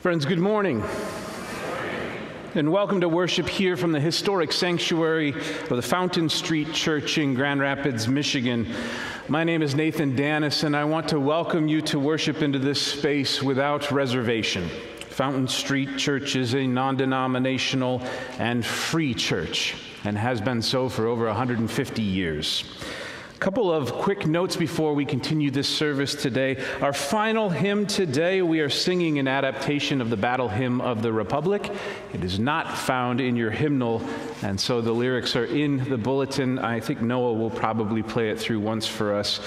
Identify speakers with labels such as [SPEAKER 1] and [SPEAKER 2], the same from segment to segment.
[SPEAKER 1] Friends, good morning. And welcome to worship here from the historic sanctuary of the Fountain Street Church in Grand Rapids, Michigan. My name is Nathan Danis, and I want to welcome you to worship into this space without reservation. Fountain Street Church is a non-denominational and free church, and has been so for over 150 years. A couple of quick notes before we continue this service today. Our final hymn today, we are singing an adaptation of the Battle Hymn of the Republic. It is not found in your hymnal, and so the lyrics are in the bulletin. I think Noah will probably play it through once for us.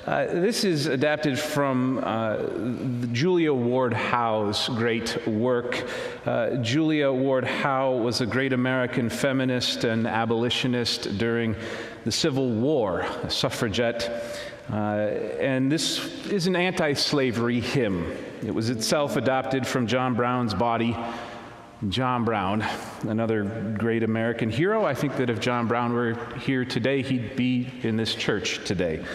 [SPEAKER 1] This is adapted from Julia Ward Howe's great work. Julia Ward Howe was a great American feminist and abolitionist during the Civil War, a suffragette. And this is an anti-slavery hymn. It was itself adopted from John Brown's body. John Brown, another great American hero. I think that if John Brown were here today, he'd be in this church today.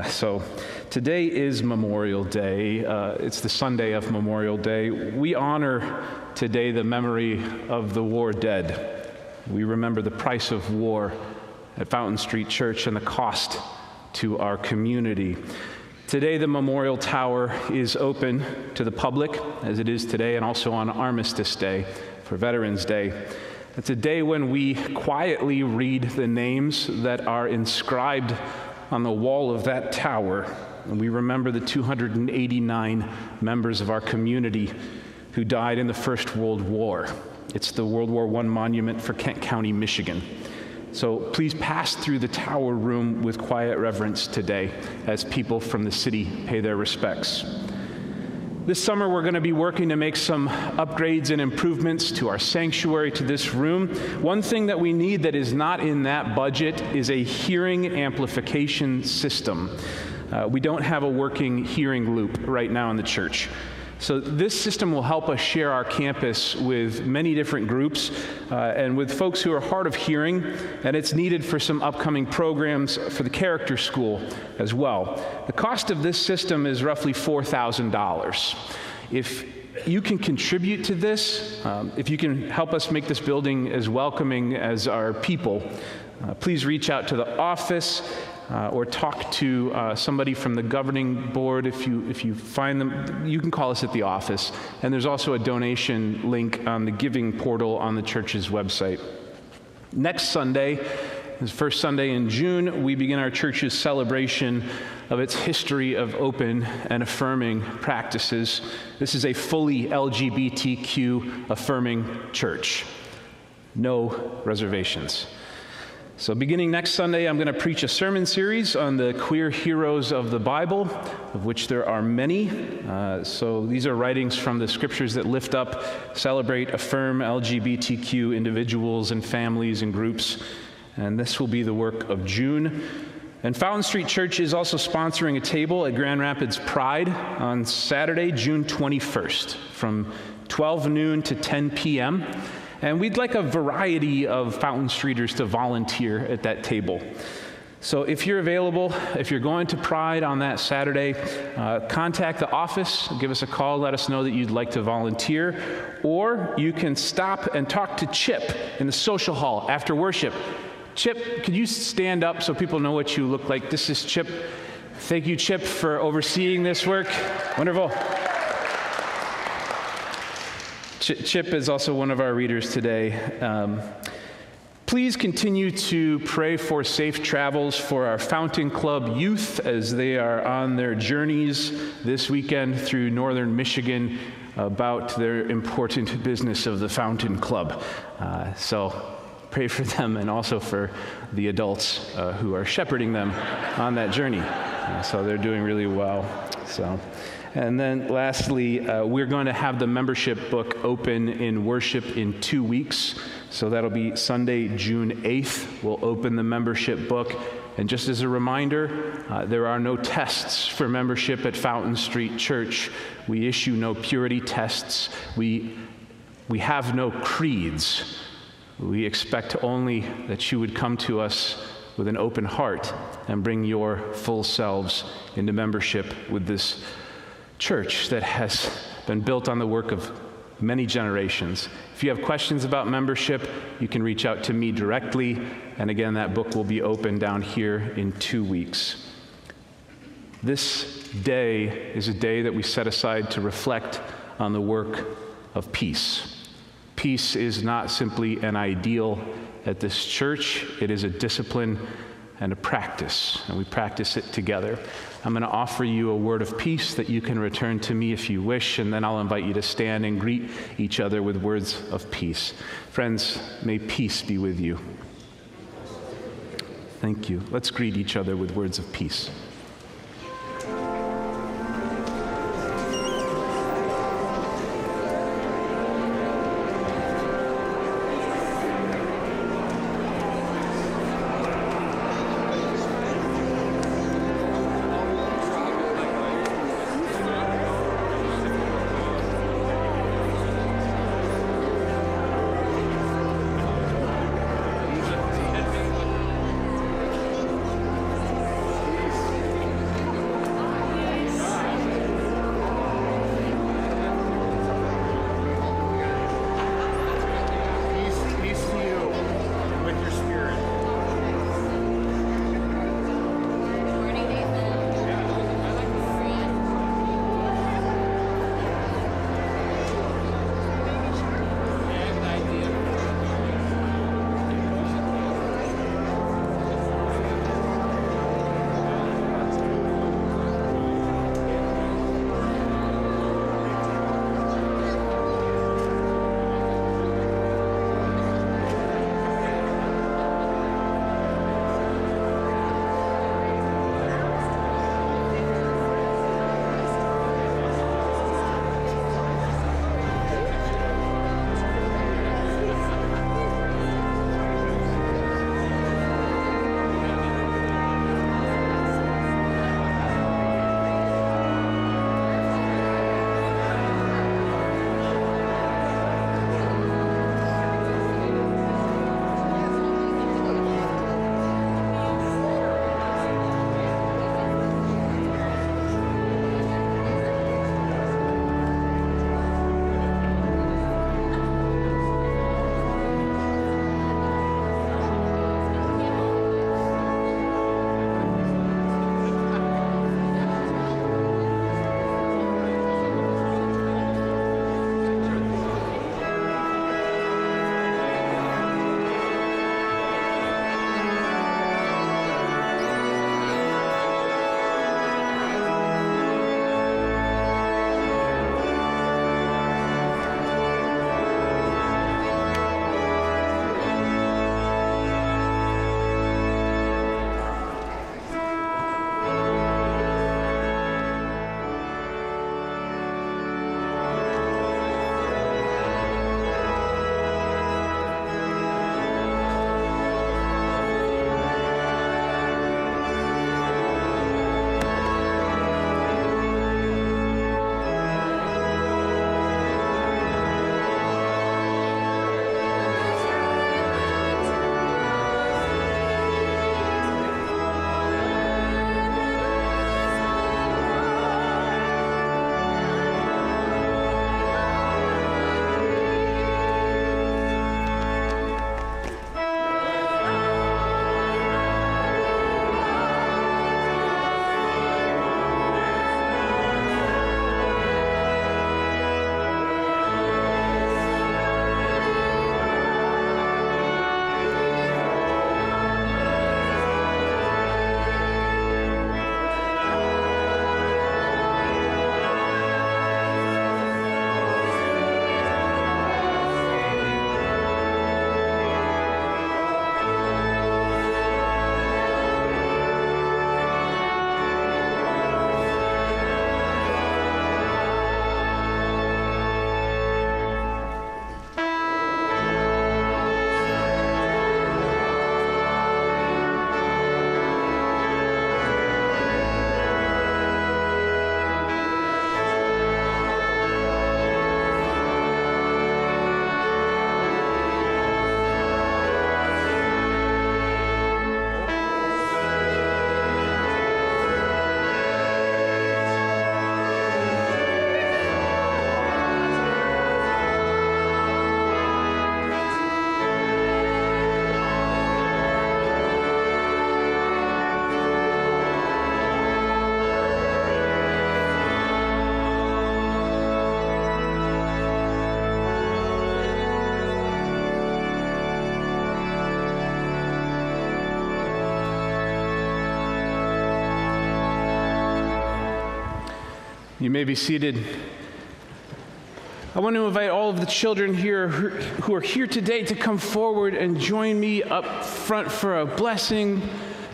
[SPEAKER 1] So today is Memorial Day. It's the Sunday of Memorial Day. We honor today the memory of the war dead. We remember the price of war at Fountain Street Church and the cost to our community. Today, the Memorial Tower is open to the public, as it is today, and also on Armistice Day for Veterans Day. It's a day when we quietly read the names that are inscribed on the wall of that tower, and we remember the 289 members of our community who died in the First World War. It's the World War I monument for Kent County, Michigan. So please pass through the tower room with quiet reverence today as people from the city pay their respects. This summer, we're going to be working to make some upgrades and improvements to our sanctuary, to this room. One thing that we need that is not in that budget is a hearing amplification system. We don't have a working hearing loop right now in the church. So this system will help us share our campus with many different groups and with folks who are hard of hearing, and it's needed for some upcoming programs for the character school as well. The cost of this system is roughly $4,000. If you can contribute to this, if you can help us make this building as welcoming as our people, please reach out to the office or talk to somebody from the governing board. If you find them, you can call us at the office. And there's also a donation link on the giving portal on the church's website. Next Sunday, this first Sunday in June, we begin our church's celebration of its history of open and affirming practices. This is a fully LGBTQ affirming church. No reservations. So beginning next Sunday, I'm going to preach a sermon series on the queer heroes of the Bible, of which there are many. So these are writings from the scriptures that lift up, celebrate, affirm LGBTQ individuals and families and groups. And this will be the work of June. And Fountain Street Church is also sponsoring a table at Grand Rapids Pride on Saturday, June 21st, from 12 noon to 10 p.m., and we'd like a variety of Fountain Streeters to volunteer at that table. So if you're available, if you're going to Pride on that Saturday, contact the office, give us a call, let us know that you'd like to volunteer, or you can stop and talk to Chip in the social hall after worship. Chip, could you stand up so people know what you look like? This is Chip. Thank you, Chip, for overseeing this work. Wonderful. Chip is also one of our readers today. Please continue to pray for safe travels for our Fountain Club youth as they are on their journeys this weekend through northern Michigan about their important business of the Fountain Club. So pray for them and also for the adults who are shepherding them on that journey. So they're doing really well. And then lastly, we're going to have the membership book open in worship in 2 weeks. So that'll be Sunday, June 8th. We'll open the membership book. And just as a reminder, there are no tests for membership at Fountain Street Church. We issue no purity tests. We have no creeds. We expect only that you would come to us with an open heart and bring your full selves into membership with this church that has been built on the work of many generations. If you have questions about membership, you can reach out to me directly. And again, that book will be open down here in 2 weeks. This day is a day that we set aside to reflect on the work of peace. Peace is not simply an ideal at this church. It is a discipline and a practice, and we practice it together. I'm going to offer you a word of peace that you can return to me if you wish, and then I'll invite you to stand and greet each other with words of peace. Friends, may peace be with you. Thank you. Let's greet each other with words of peace. You may be seated. I want to invite all of the children here who are here today to come forward and join me up front for a blessing.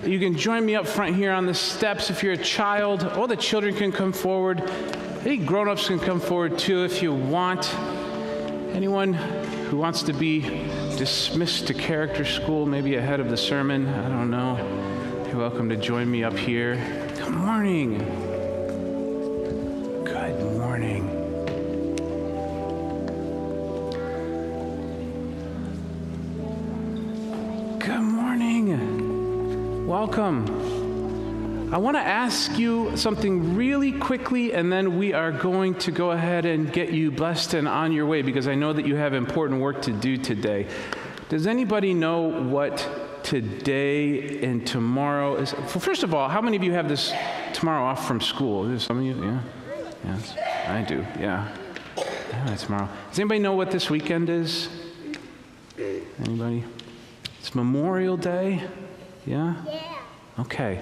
[SPEAKER 1] You can join me up front here on the steps if you're a child. All the children can come forward. Any grown-ups can come forward too if you want. Anyone who wants to be dismissed to character school, maybe ahead of the sermon, I don't know. You're welcome to join me up here. Good morning. Good morning. Good morning. Welcome. I want to ask you something really quickly, and then we are going to go ahead and get you blessed and on your way, because I know that you have important work to do today. Does anybody know what today and tomorrow is? First of all, how many of you have this tomorrow off from school? Is some of you? Yeah? Yes, I do. Yeah. Tomorrow. Does anybody know what this weekend is? Anybody? It's Memorial Day. Yeah? Yeah. Okay.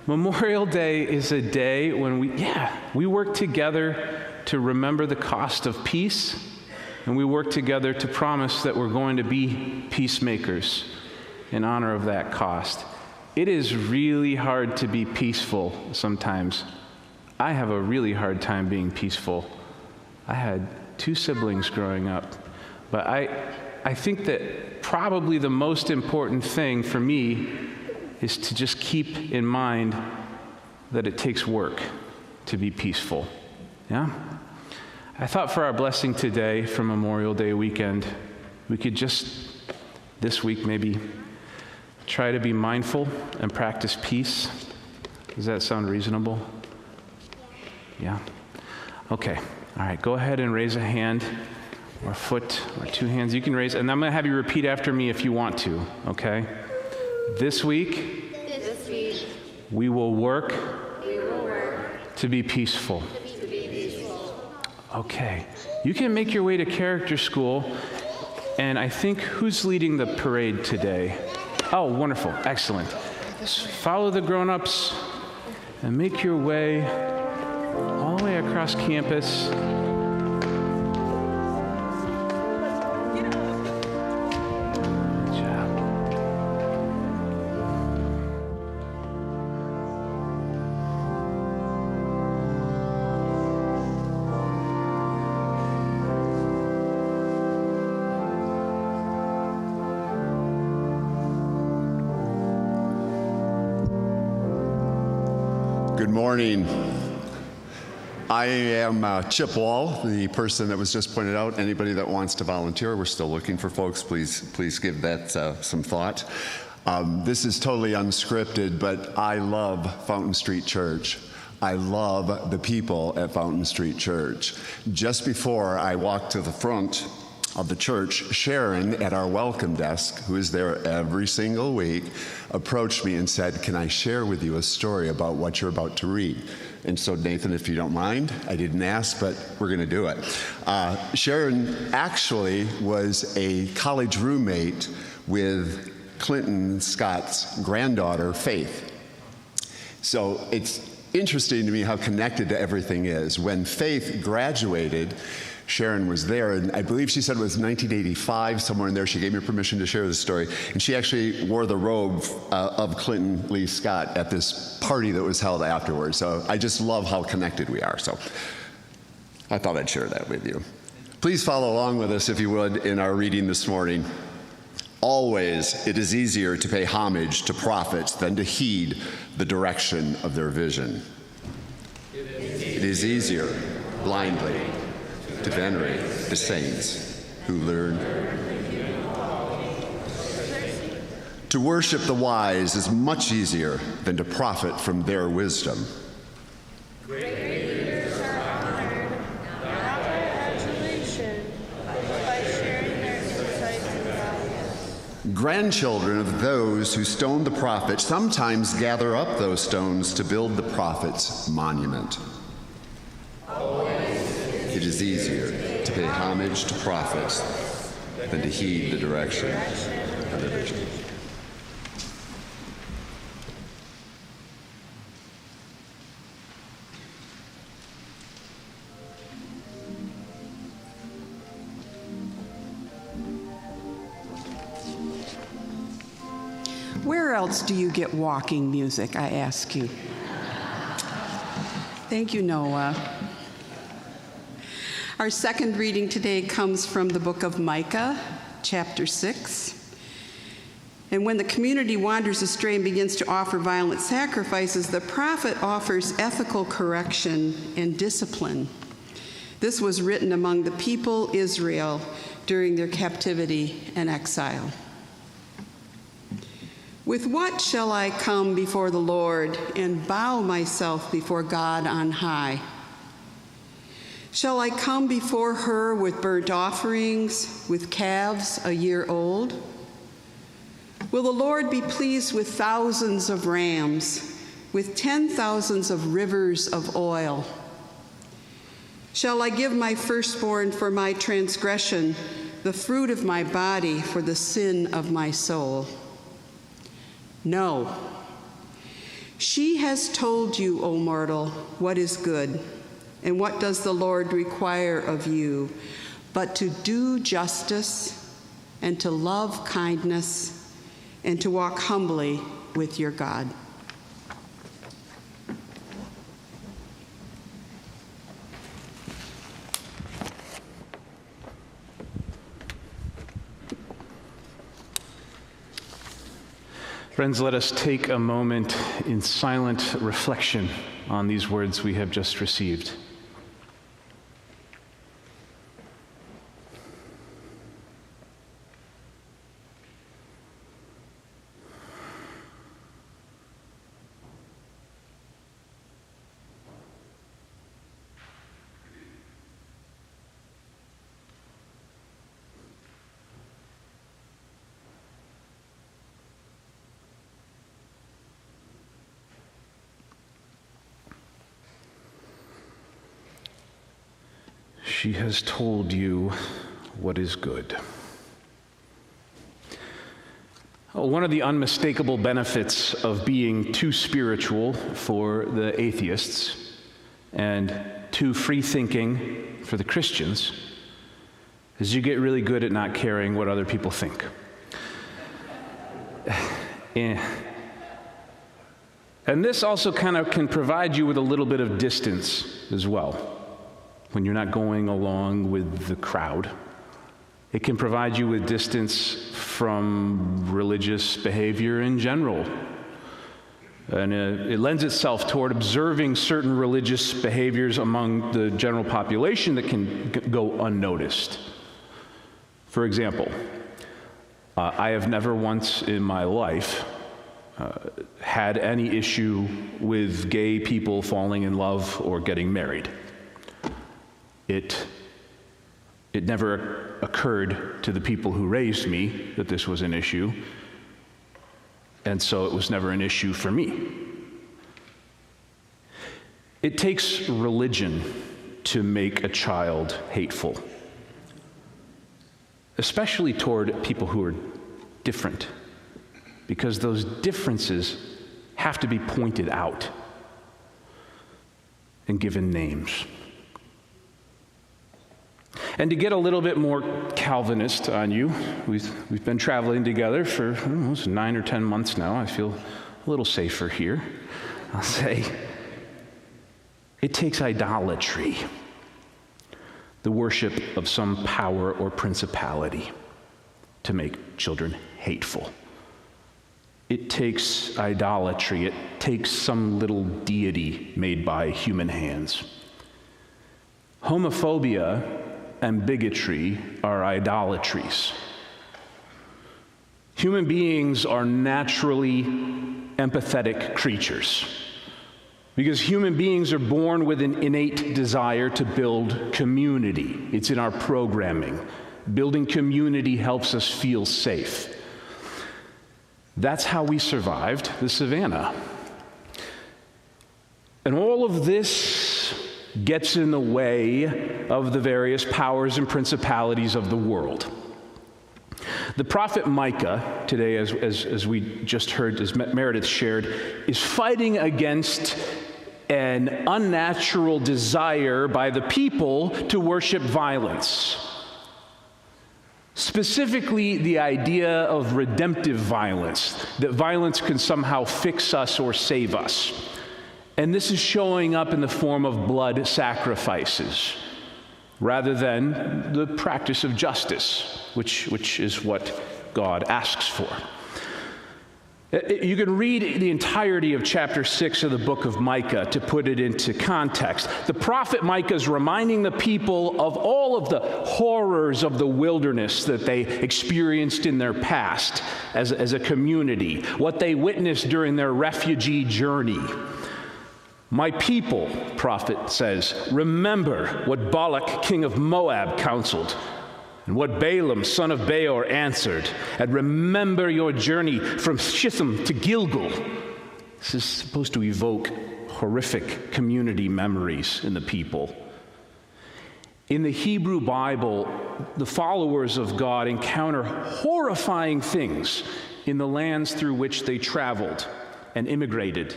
[SPEAKER 1] Memorial Day is a day when we work together to remember the cost of peace, and we work together to promise that we're going to be peacemakers in honor of that cost. It is really hard to be peaceful sometimes. I have a really hard time being peaceful. I had 2 siblings growing up, but I think that probably the most important thing for me is to just keep in mind that it takes work to be peaceful. Yeah? I thought for our blessing today for Memorial Day weekend, we could just, this week maybe, try to be mindful and practice peace. Does that sound reasonable? Yeah? Okay. All right, go ahead and raise a hand or a foot or 2 hands. You can raise, and I'm going to have you repeat after me if you want to, okay? This week, we will work to be peaceful. Okay. You can make your way to character school, and I think who's leading the parade today? Oh, wonderful. Excellent. Just follow the grown-ups and make your way all the way across campus.
[SPEAKER 2] Good morning. I am Chip Wall, the person that was just pointed out. Anybody that wants to volunteer, we're still looking for folks. Please give that some thought. This is totally unscripted, but I love Fountain Street Church. I love the people at Fountain Street Church. Just before I walked to the front of the church, Sharon at our welcome desk, who is there every single week, approached me and said, "Can I share with you a story about what you're about to read?" And so, Nathan, if you don't mind, I didn't ask, but we're going to do it. Sharon actually was a college roommate with Clinton Scott's granddaughter, Faith. So it's interesting to me how connected to everything is. When Faith graduated, Sharon was there, and I believe she said it was 1985, somewhere in there. She gave me permission to share this story. And she actually wore the robe of Clinton Lee Scott at this party that was held afterwards. So I just love how connected we are. So I thought I'd share that with you. Please follow along with us, if you would, in our reading this morning. Always, it is easier to pay homage to prophets than to heed the direction of their vision. It is easier, blindly, to venerate the saints who learn. To worship the wise is much easier than to profit from their wisdom.
[SPEAKER 3] Great leaders are honored, not by adulation, but by sharing their insights and values.
[SPEAKER 2] Grandchildren of those who stoned the prophet sometimes gather up those stones to build the prophet's monument. It is easier to pay homage to prophets than to heed the direction of their vision.
[SPEAKER 4] Where else do you get walking music, I ask you? Thank you, Noah. Our second reading today comes from the book of Micah, chapter 6. And when the community wanders astray and begins to offer violent sacrifices, the prophet offers ethical correction and discipline. This was written among the people Israel during their captivity and exile. With what shall I come before the Lord and bow myself before God on high? Shall I come before her with burnt offerings, with calves a year old? Will the Lord be pleased with thousands of rams, with 10,000s of rivers of oil? Shall I give my firstborn for my transgression, the fruit of my body for the sin of my soul? No. She has told you, O mortal, what is good, and what does the Lord require of you, but to do justice, and to love kindness, and to walk humbly with your God.
[SPEAKER 1] Friends, let us take a moment in silent reflection on these words we have just received. She has told you what is good. One of the unmistakable benefits of being too spiritual for the atheists and too free-thinking for the Christians is you get really good at not caring what other people think. And this also kind of can provide you with a little bit of distance as well. When you're not going along with the crowd. It can provide you with distance from religious behavior in general. And it lends itself toward observing certain religious behaviors among the general population that can go unnoticed. For example, I have never once in my life had any issue with gay people falling in love or getting married. It never occurred to the people who raised me that this was an issue, and so it was never an issue for me. It takes religion to make a child hateful, especially toward people who are different, because those differences have to be pointed out and given names. And to get a little bit more Calvinist on you, we've been traveling together for almost 9 or 10 months now. I feel a little safer here. I'll say, it takes idolatry, the worship of some power or principality, to make children hateful. It takes idolatry. It takes some little deity made by human hands. Homophobia and bigotry are idolatries. Human beings are naturally empathetic creatures because human beings are born with an innate desire to build community. It's in our programming. Building community helps us feel safe. That's how we survived the savannah. And all of this gets in the way of the various powers and principalities of the world. The prophet Micah, today, as we just heard, as Meredith shared, is fighting against an unnatural desire by the people to worship violence. Specifically, the idea of redemptive violence, that violence can somehow fix us or save us. And this is showing up in the form of blood sacrifices, rather than the practice of justice, which is what God asks for. You can read the entirety of chapter 6 of the book of Micah to put it into context. The prophet Micah is reminding the people of all of the horrors of the wilderness that they experienced in their past as a community, what they witnessed during their refugee journey. My people, prophet says, remember what Balak, king of Moab, counseled, and what Balaam, son of Beor, answered, and remember your journey from Shittim to Gilgal. This is supposed to evoke horrific community memories in the people. In the Hebrew Bible, the followers of God encounter horrifying things in the lands through which they traveled and immigrated.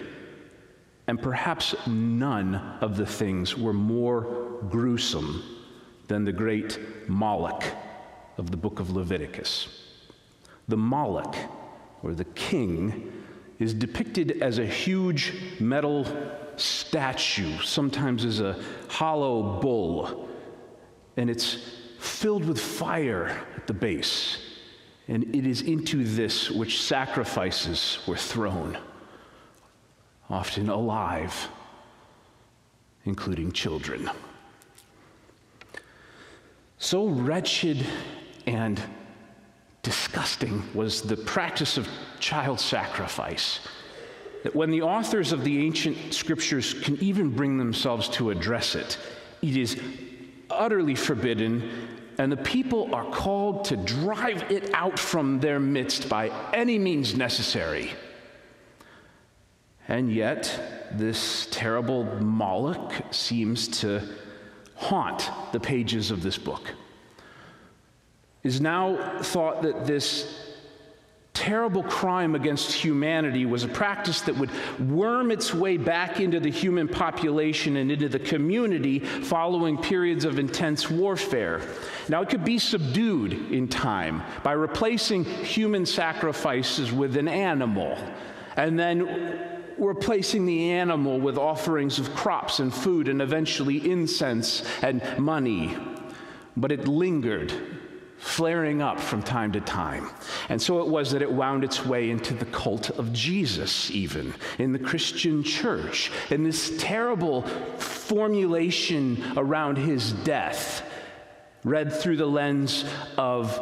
[SPEAKER 1] And perhaps none of the things were more gruesome than the great Moloch of the book of Leviticus. The Moloch, or the king, is depicted as a huge metal statue, sometimes as a hollow bull, and it's filled with fire at the base. And it is into this which sacrifices were thrown, often alive, including children. So wretched and disgusting was the practice of child sacrifice that when the authors of the ancient scriptures can even bring themselves to address it, it is utterly forbidden, and the people are called to drive it out from their midst by any means necessary. And yet, this terrible Moloch seems to haunt the pages of this book. It is now thought that this terrible crime against humanity was a practice that would worm its way back into the human population and into the community following periods of intense warfare. Now, it could be subdued in time by replacing human sacrifices with an animal, and then replacing the animal with offerings of crops and food and eventually incense and money. But it lingered, flaring up from time to time. And so it was that it wound its way into the cult of Jesus, even in the Christian church, in this terrible formulation around his death, read through the lens of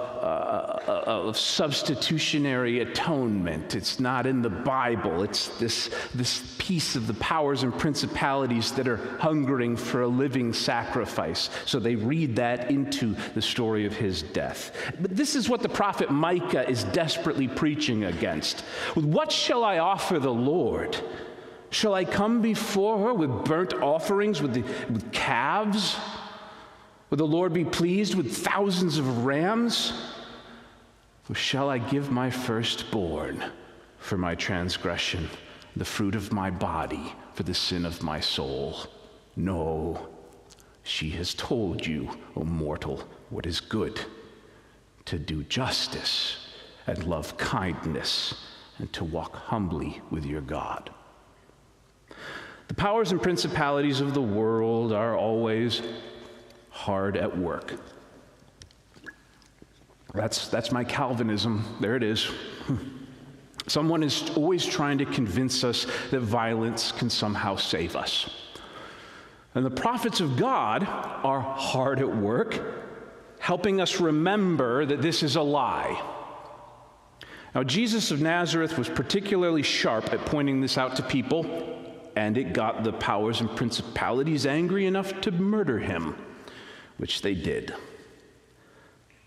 [SPEAKER 1] substitutionary atonement. It's not in the Bible. It's this piece of the powers and principalities that are hungering for a living sacrifice. So they read that into the story of his death. But this is what the prophet Micah is desperately preaching against. What shall I offer the Lord? Shall I come before her with burnt offerings, with calves? Will the Lord be pleased with thousands of rams? Or shall I give my firstborn for my transgression, the fruit of my body for the sin of my soul? No, she has told you, O mortal, what is good, to do justice and love kindness and to walk humbly with your God. The powers and principalities of the world are always hard at work. That's my Calvinism. There it is. Someone is always trying to convince us that violence can somehow save us. And the prophets of God are hard at work, helping us remember that this is a lie. Now, Jesus of Nazareth was particularly sharp at pointing this out to people, and it got the powers and principalities angry enough to murder him, which they did.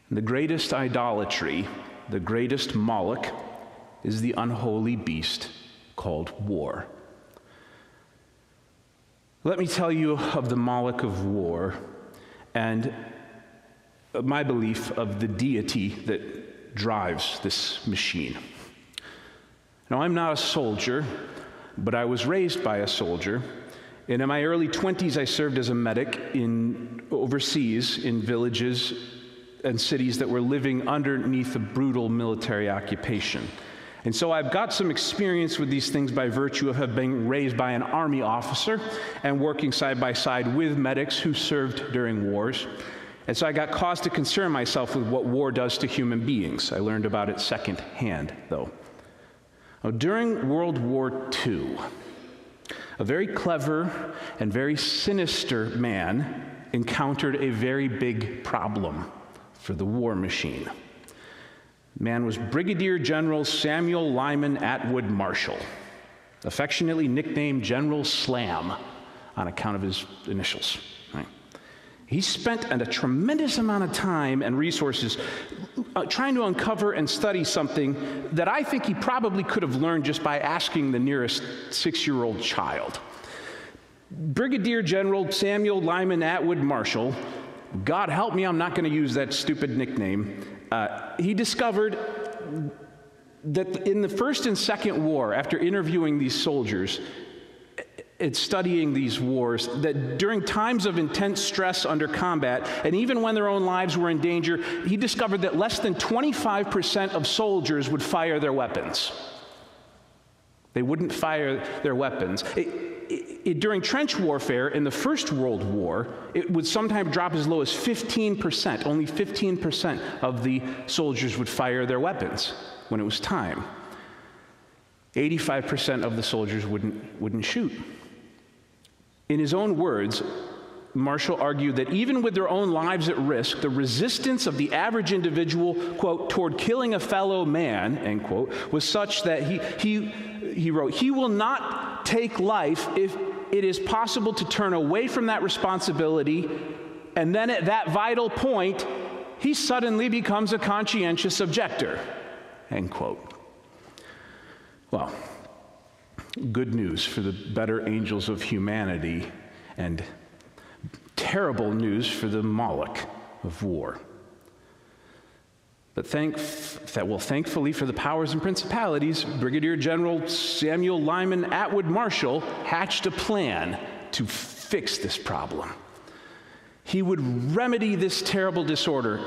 [SPEAKER 1] The greatest idolatry, the greatest Moloch, is the unholy beast called war. Let me tell you of the Moloch of war and my belief of the deity that drives this machine. Now, I'm not a soldier, but I was raised by a soldier. And in my early 20s, I served as a medic overseas in villages and cities that were living underneath a brutal military occupation. And so I've got some experience with these things by virtue of having been raised by an Army officer and working side by side with medics who served during wars. And so I got cause to concern myself with what war does to human beings. I learned about it secondhand, though. Now, during World War II, a very clever and very sinister man encountered a very big problem for the war machine. The man was Brigadier General Samuel Lyman Atwood Marshall, affectionately nicknamed General Slam on account of his initials. Right? He spent a tremendous amount of time and resources trying to uncover and study something that I think he probably could have learned just by asking the nearest 6-year-old child. Brigadier General Samuel Lyman Atwood Marshall, God help me, I'm not going to use that stupid nickname. He discovered that in the First and Second War, after interviewing these soldiers and studying these wars, that during times of intense stress under combat, and even when their own lives were in danger, he discovered that less than 25% of soldiers would fire their weapons. They wouldn't fire their weapons. During trench warfare in the First World War, it would sometimes drop as low as 15%. Only 15% of the soldiers would fire their weapons when it was time. 85% of the soldiers wouldn't shoot. In his own words, Marshall argued that even with their own lives at risk, the resistance of the average individual, quote, toward killing a fellow man, end quote, was such that he wrote, he will not take life if it is possible to turn away from that responsibility, and then at that vital point, he suddenly becomes a conscientious objector, end quote. Well, good news for the better angels of humanity, and terrible news for the Moloch of war. But thankfully for the powers and principalities, Brigadier General Samuel Lyman Atwood Marshall hatched a plan to fix this problem. He would remedy this terrible disorder,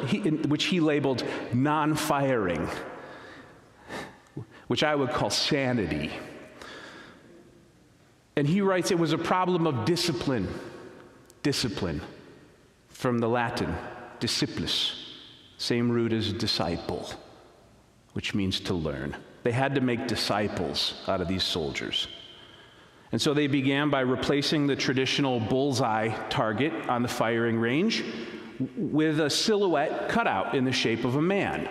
[SPEAKER 1] which he labeled non-firing, which I would call sanity. And he writes, it was a problem of discipline. Discipline, from the Latin, disciplis, same root as disciple, which means to learn. They had to make disciples out of these soldiers. And so they began by replacing the traditional bullseye target on the firing range with a silhouette cutout in the shape of a man.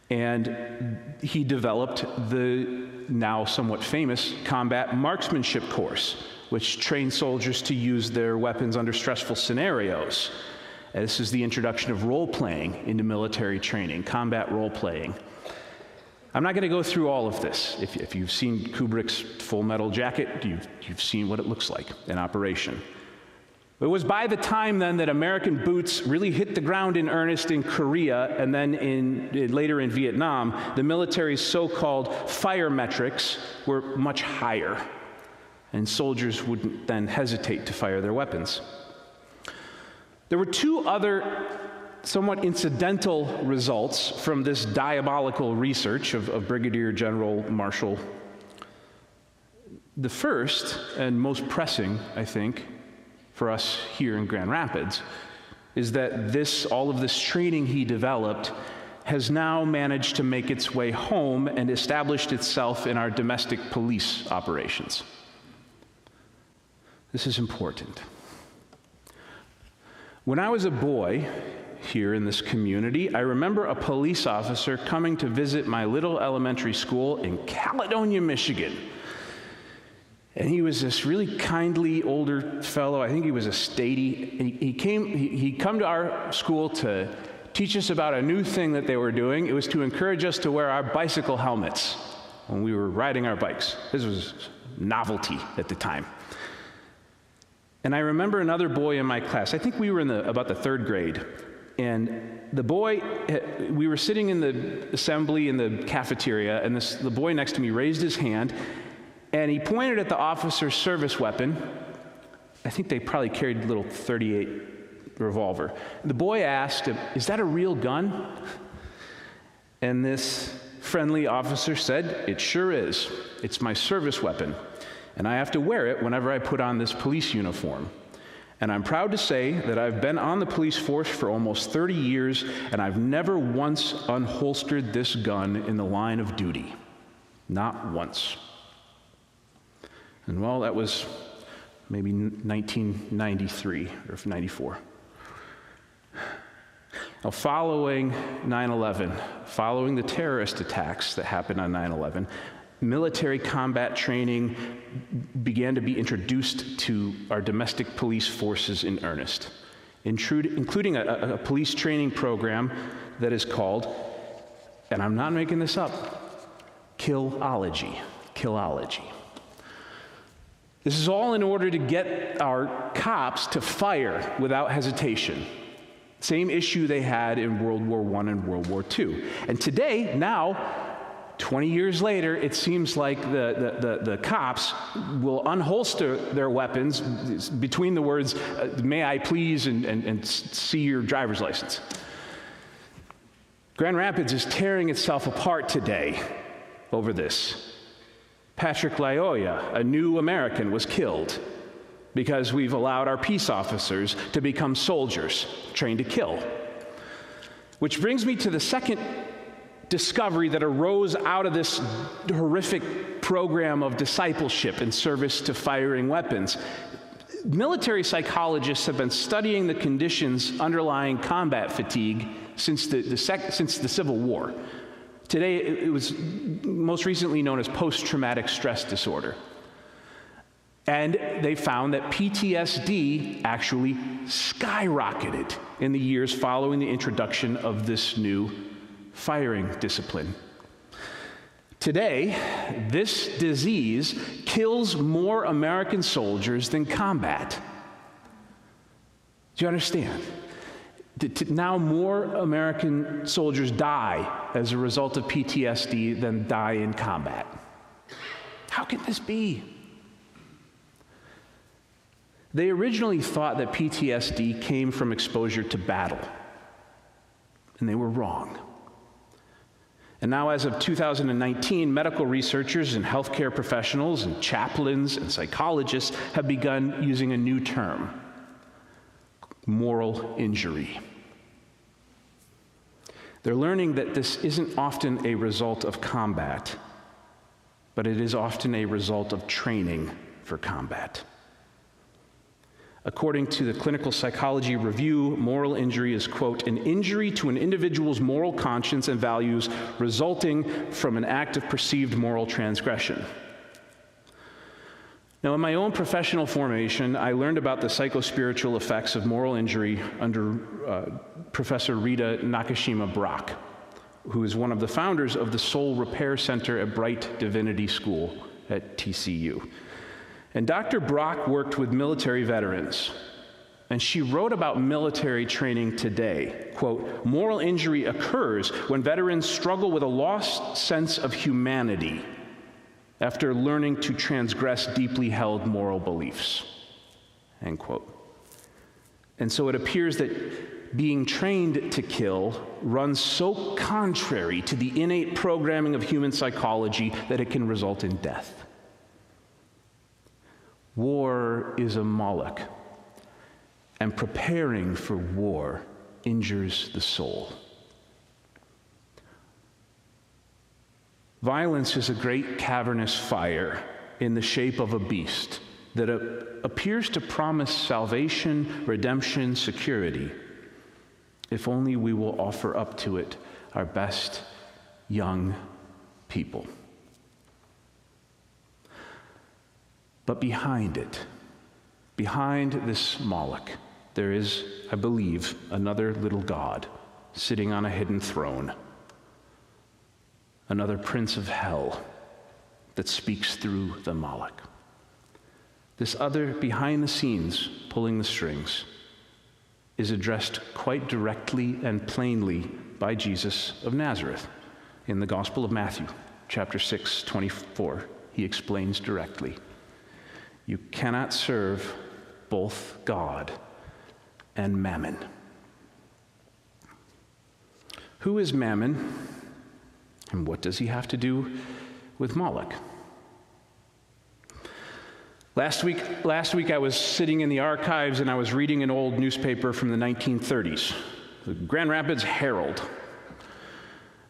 [SPEAKER 1] And he developed the now somewhat famous combat marksmanship course, which trained soldiers to use their weapons under stressful scenarios. This is the introduction of role-playing into military training, combat role-playing. I'm not going to go through all of this. If you've seen Kubrick's Full Metal Jacket, you've seen what it looks like in operation. It was by the time then that American boots really hit the ground in earnest in Korea and then later in Vietnam, the military's so-called fire metrics were much higher, and soldiers wouldn't then hesitate to fire their weapons. There were two other somewhat incidental results from this diabolical research of Brigadier General Marshall. The first, and most pressing, I think, for us here in Grand Rapids, is that all of this training he developed has now managed to make its way home and established itself in our domestic police operations. This is important. When I was a boy here in this community, I remember a police officer coming to visit my little elementary school in Caledonia, Michigan. And he was this really kindly older fellow. I think he was a statey. He'd come to our school to teach us about a new thing that they were doing. It was to encourage us to wear our bicycle helmets when we were riding our bikes. This was novelty at the time. And I remember another boy in my class. I think we were in about the third grade. And the boy, we were sitting in the assembly in the cafeteria, and the boy next to me raised his hand, and he pointed at the officer's service weapon. I think they probably carried little .38 revolver. The boy asked him, "Is that a real gun?" And this friendly officer said, "It sure is. It's my service weapon, and I have to wear it whenever I put on this police uniform. And I'm proud to say that I've been on the police force for almost 30 years, and I've never once unholstered this gun in the line of duty. Not once." And well, that was maybe 1993 or 94. Now, following 9/11, following the terrorist attacks that happened on 9/11, military combat training began to be introduced to our domestic police forces in earnest, including a police training program that is called, and I'm not making this up, Killology. This is all in order to get our cops to fire without hesitation. Same issue they had in World War I and World War II. And today, now, 20 years later, it seems like the cops will unholster their weapons between the words, "May I please," and "see your driver's license." Grand Rapids is tearing itself apart today over this. Patrick Lyoya, a new American, was killed because we've allowed our peace officers to become soldiers trained to kill. Which brings me to the second discovery that arose out of this horrific program of discipleship and service to firing weapons. Military psychologists have been studying the conditions underlying combat fatigue since the Civil War. Today, it was most recently known as post-traumatic stress disorder. And they found that PTSD actually skyrocketed in the years following the introduction of this new firing discipline. Today, this disease kills more American soldiers than combat. Do you understand? Now more American soldiers die as a result of PTSD than die in combat. How can this be? They originally thought that PTSD came from exposure to battle, and they were wrong. And now, as of 2019, medical researchers and healthcare professionals and chaplains and psychologists have begun using a new term: moral injury. They're learning that this isn't often a result of combat, but it is often a result of training for combat. According to the Clinical Psychology Review, moral injury is, quote, "an injury to an individual's moral conscience and values resulting from an act of perceived moral transgression." Now, in my own professional formation, I learned about the psychospiritual effects of moral injury under Professor Rita Nakashima-Brock, who is one of the founders of the Soul Repair Center at Bright Divinity School at TCU. And Dr. Brock worked with military veterans, and she wrote about military training today. Quote, "Moral injury occurs when veterans struggle with a lost sense of humanity after learning to transgress deeply held moral beliefs." End quote. And so it appears that being trained to kill runs so contrary to the innate programming of human psychology that it can result in death. War is a Moloch, and preparing for war injures the soul. Violence is a great cavernous fire in the shape of a beast that appears to promise salvation, redemption, security, if only we will offer up to it our best young people. But behind it, behind this Moloch, there is, I believe, another little god sitting on a hidden throne, another prince of hell that speaks through the Moloch. This other behind the scenes, pulling the strings, is addressed quite directly and plainly by Jesus of Nazareth. In the Gospel of Matthew, chapter 6, 24, he explains directly, "You cannot serve both God and Mammon. Who is Mammon, and what does he have to do with Moloch? Last week I was sitting in the archives and I was reading an old newspaper from the 1930s, the Grand Rapids Herald.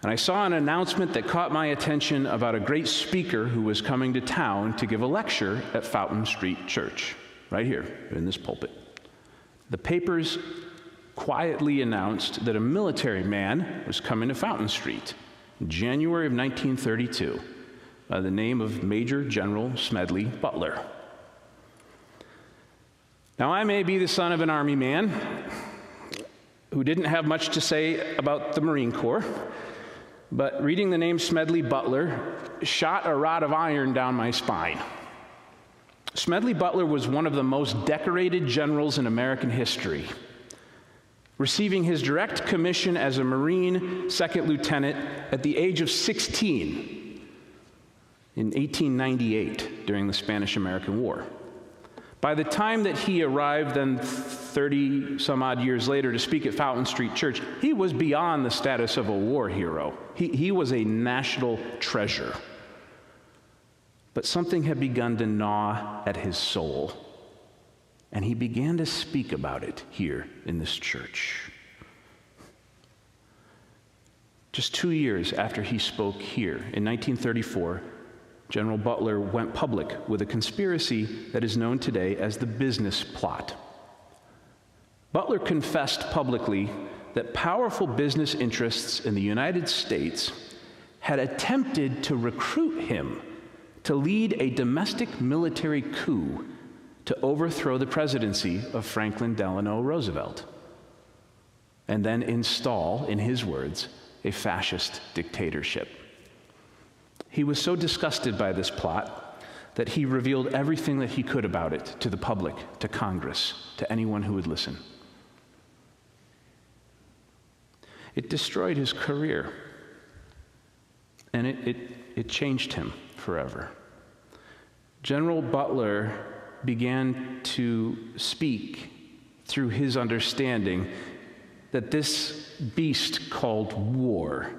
[SPEAKER 1] And I saw an announcement that caught my attention about a great speaker who was coming to town to give a lecture at Fountain Street Church, right here in this pulpit. The papers quietly announced that a military man was coming to Fountain Street in January of 1932 by the name of Major General Smedley Butler. Now, I may be the son of an Army man who didn't have much to say about the Marine Corps, but reading the name Smedley Butler shot a rod of iron down my spine. Smedley Butler was one of the most decorated generals in American history, receiving his direct commission as a Marine second lieutenant at the age of 16 in 1898 during the Spanish-American War. By the time that he arrived, then 30-some-odd years later, to speak at Fountain Street Church, he was beyond the status of a war hero. He was a national treasure. But something had begun to gnaw at his soul, and he began to speak about it here in this church. Just 2 years after he spoke here, in 1934, General Butler went public with a conspiracy that is known today as the business plot. Butler confessed publicly that powerful business interests in the United States had attempted to recruit him to lead a domestic military coup to overthrow the presidency of Franklin Delano Roosevelt, and then install, in his words, a fascist dictatorship. He was so disgusted by this plot that he revealed everything that he could about it to the public, to Congress, to anyone who would listen. It destroyed his career, and it changed him forever. General Butler began to speak through his understanding that this beast called war,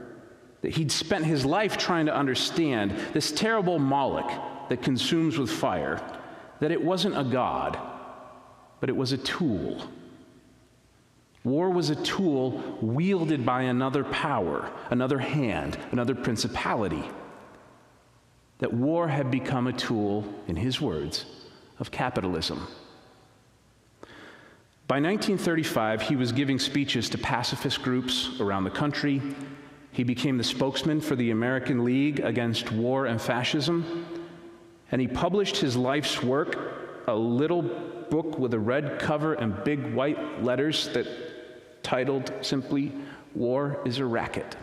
[SPEAKER 1] that he'd spent his life trying to understand, this terrible Moloch that consumes with fire, that it wasn't a god, but it was a tool. War was a tool wielded by another power, another hand, another principality. That war had become a tool, in his words, of capitalism. By 1935, he was giving speeches to pacifist groups around the country. He became the spokesman for the American League Against War and Fascism, and he published his life's work, a little book with a red cover and big white letters that titled simply, "War is a Racket."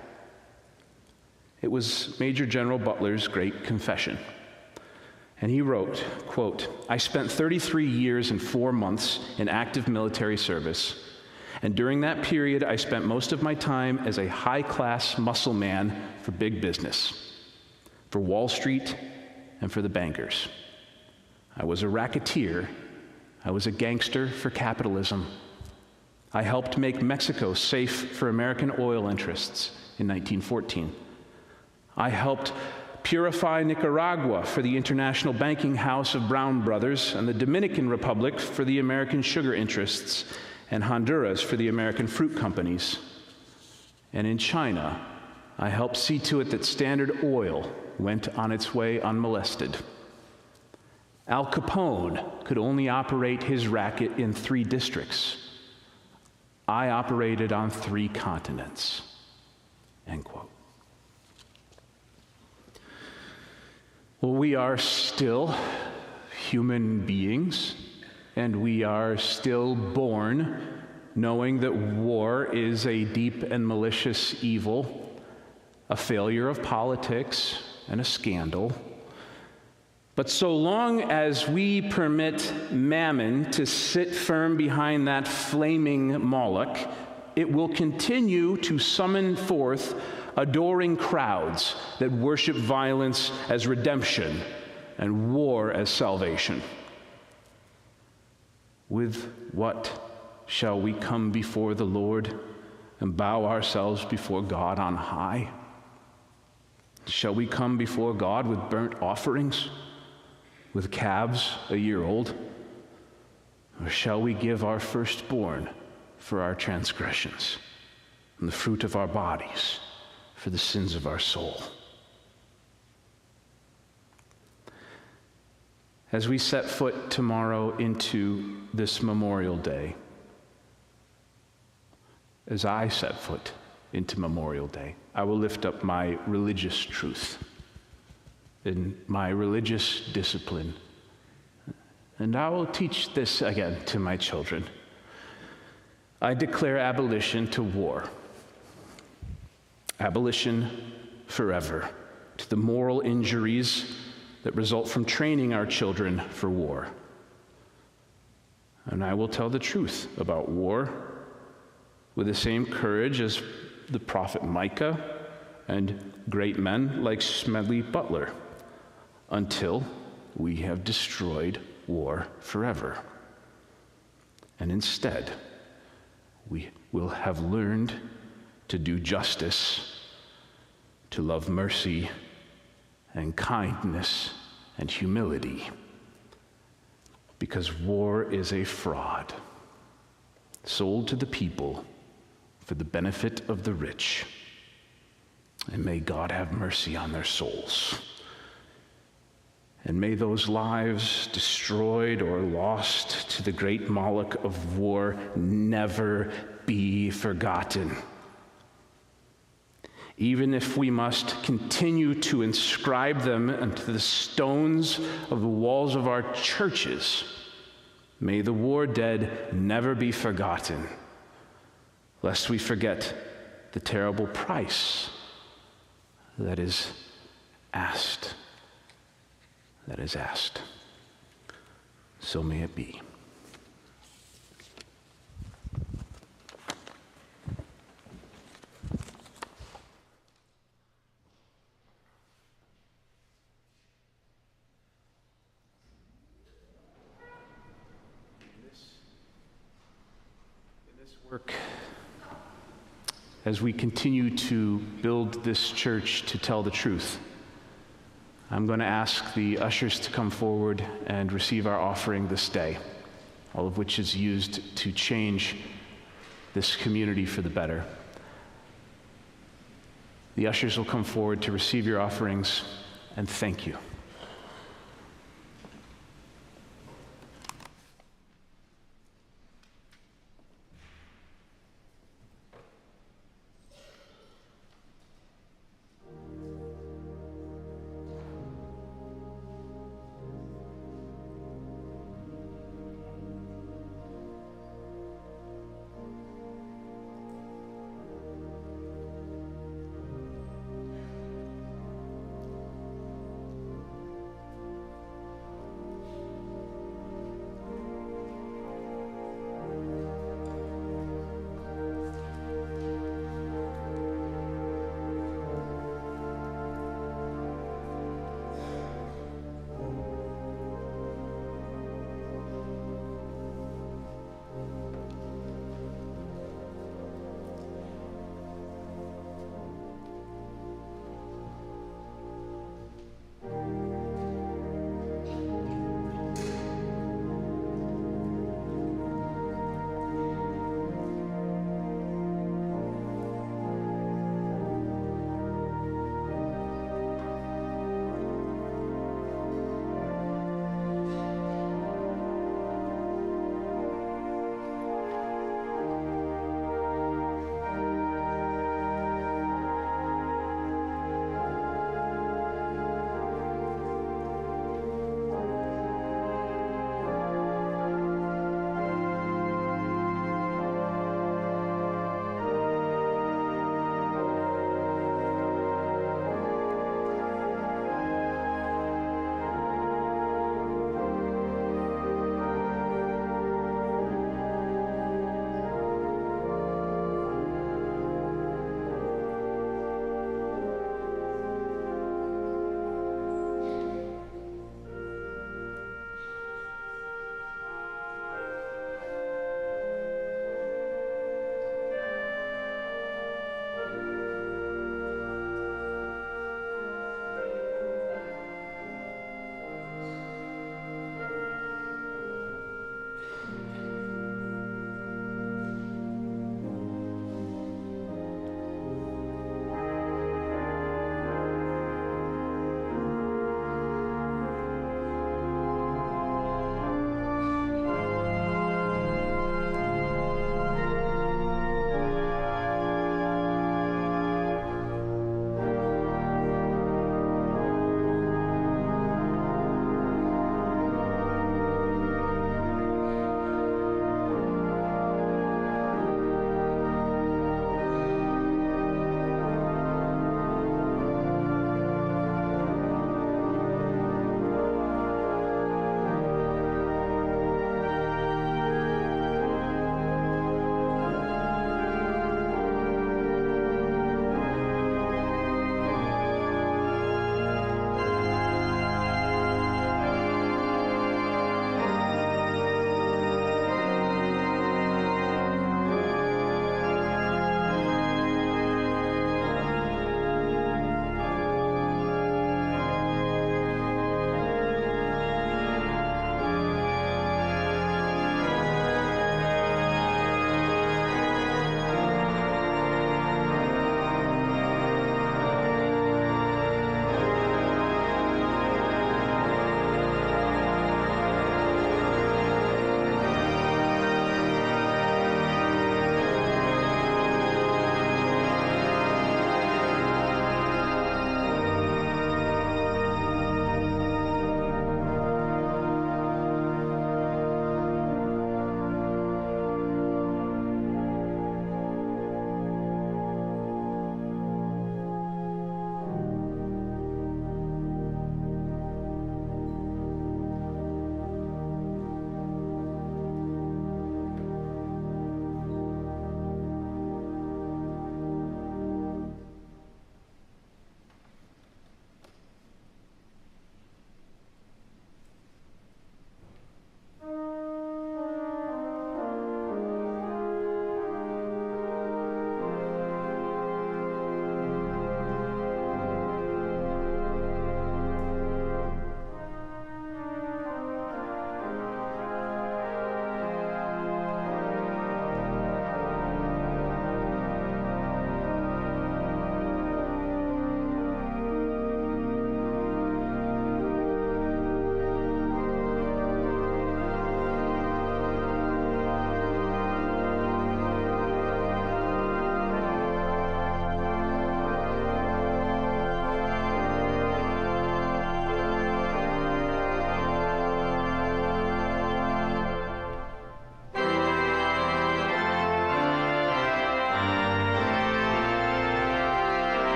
[SPEAKER 1] It was Major General Butler's great confession. And he wrote, quote, "I spent 33 years and 4 months in active military service. And during that period, I spent most of my time as a high-class muscle man for big business, for Wall Street and for the bankers. I was a racketeer. I was a gangster for capitalism. I helped make Mexico safe for American oil interests in 1914. I helped purify Nicaragua for the international banking house of Brown Brothers, and the Dominican Republic for the American sugar interests, and Honduras for the American fruit companies. And in China, I helped see to it that Standard Oil went on its way unmolested. Al Capone could only operate his racket in 3 districts. I operated on 3 continents." End quote. Well, we are still human beings, and we are still born knowing that war is a deep and malicious evil, a failure of politics, and a scandal. But so long as we permit Mammon to sit firm behind that flaming Moloch, it will continue to summon forth adoring crowds that worship violence as redemption and war as salvation. With what shall we come before the Lord and bow ourselves before God on high? Shall we come before God with burnt offerings, with calves a year old? Or shall we give our firstborn for our transgressions, and the fruit of our bodies for the sins of our soul? As we set foot tomorrow into this Memorial Day, as I set foot into Memorial Day, I will lift up my religious truth and my religious discipline. And I will teach this again to my children. I declare abolition to war. Abolition forever to the moral injuries that result from training our children for war. And I will tell the truth about war with the same courage as the prophet Micah and great men like Smedley Butler, until we have destroyed war forever. And instead, we will have learned to do justice, to love mercy and kindness and humility, because war is a fraud sold to the people for the benefit of the rich. And may God have mercy on their souls. And may those lives destroyed or lost to the great Moloch of war never be forgotten. Even if we must continue to inscribe them into the stones of the walls of our churches, may the war dead never be forgotten, lest we forget the terrible price that is asked. So may it be. In this work, as we continue to build this church to tell the truth, I'm going to ask the ushers to come forward and receive our offering this day, all of which is used to change this community for the better. The ushers will come forward to receive your offerings, and thank you.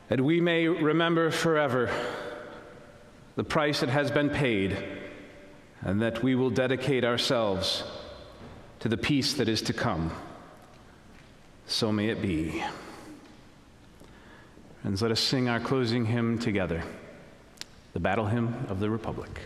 [SPEAKER 1] that we may remember forever the price that has been paid, and that we will dedicate ourselves to the peace that is to come. So may it be. Friends, let us sing our closing hymn together, the Battle Hymn of the Republic.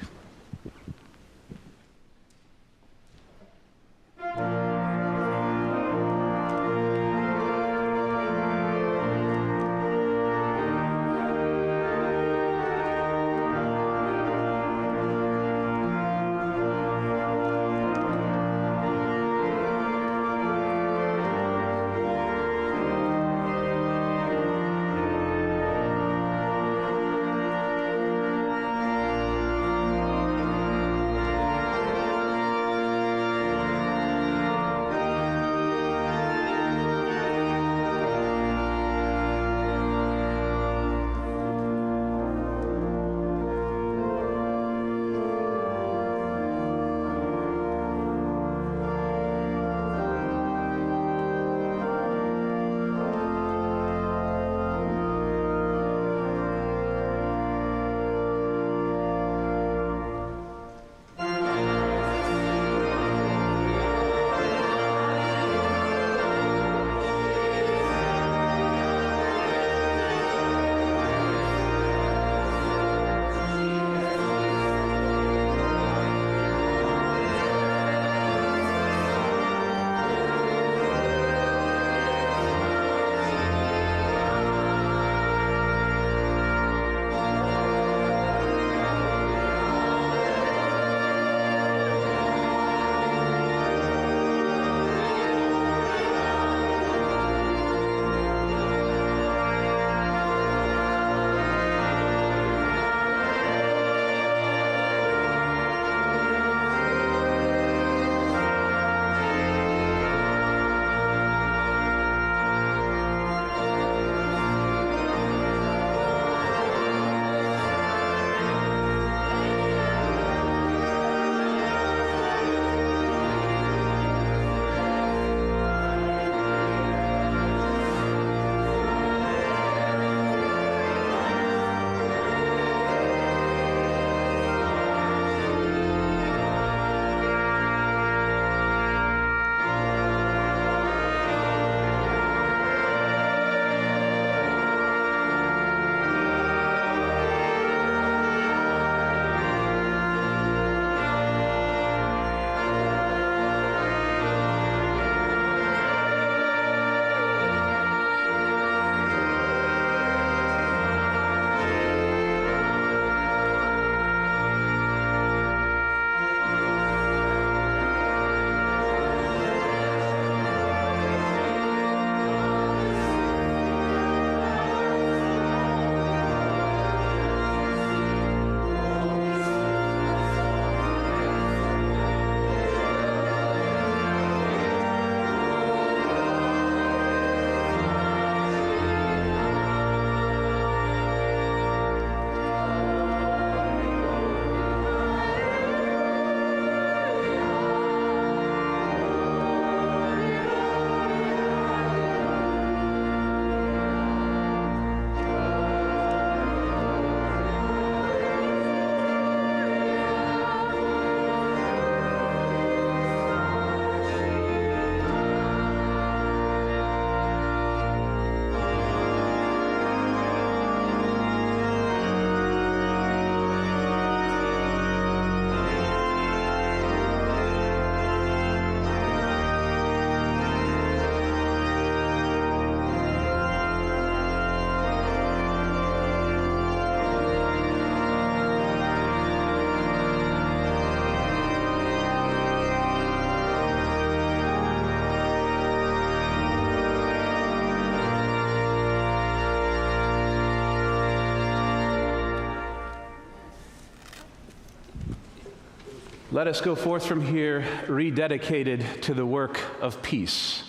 [SPEAKER 1] Let us go forth from here rededicated to the work of peace.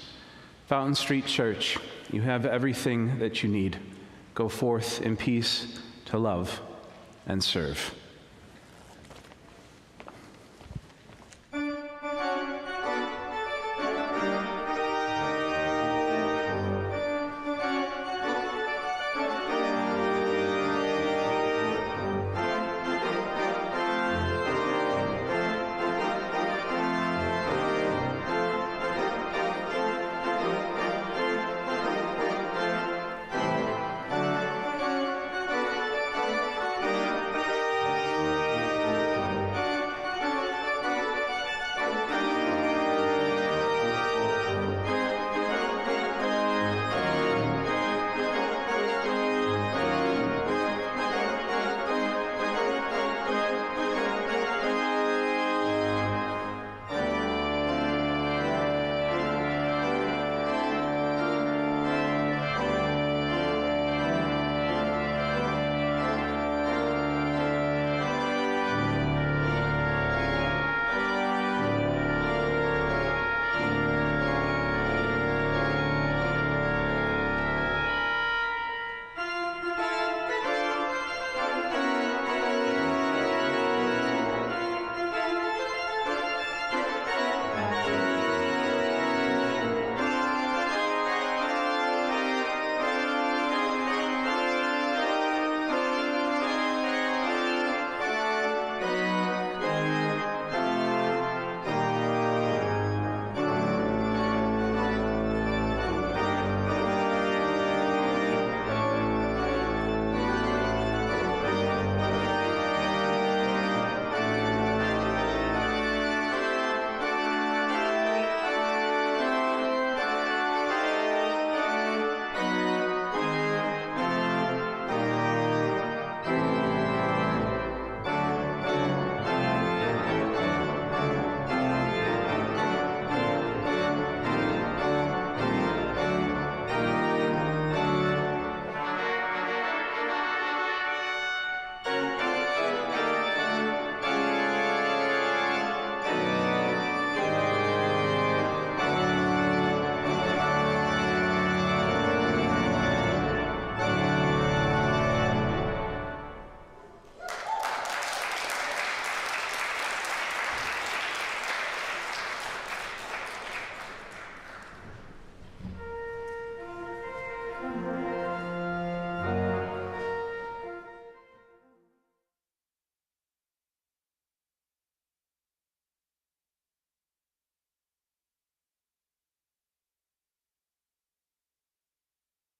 [SPEAKER 1] Fountain Street Church, you have everything that you need. Go forth in peace to love and serve.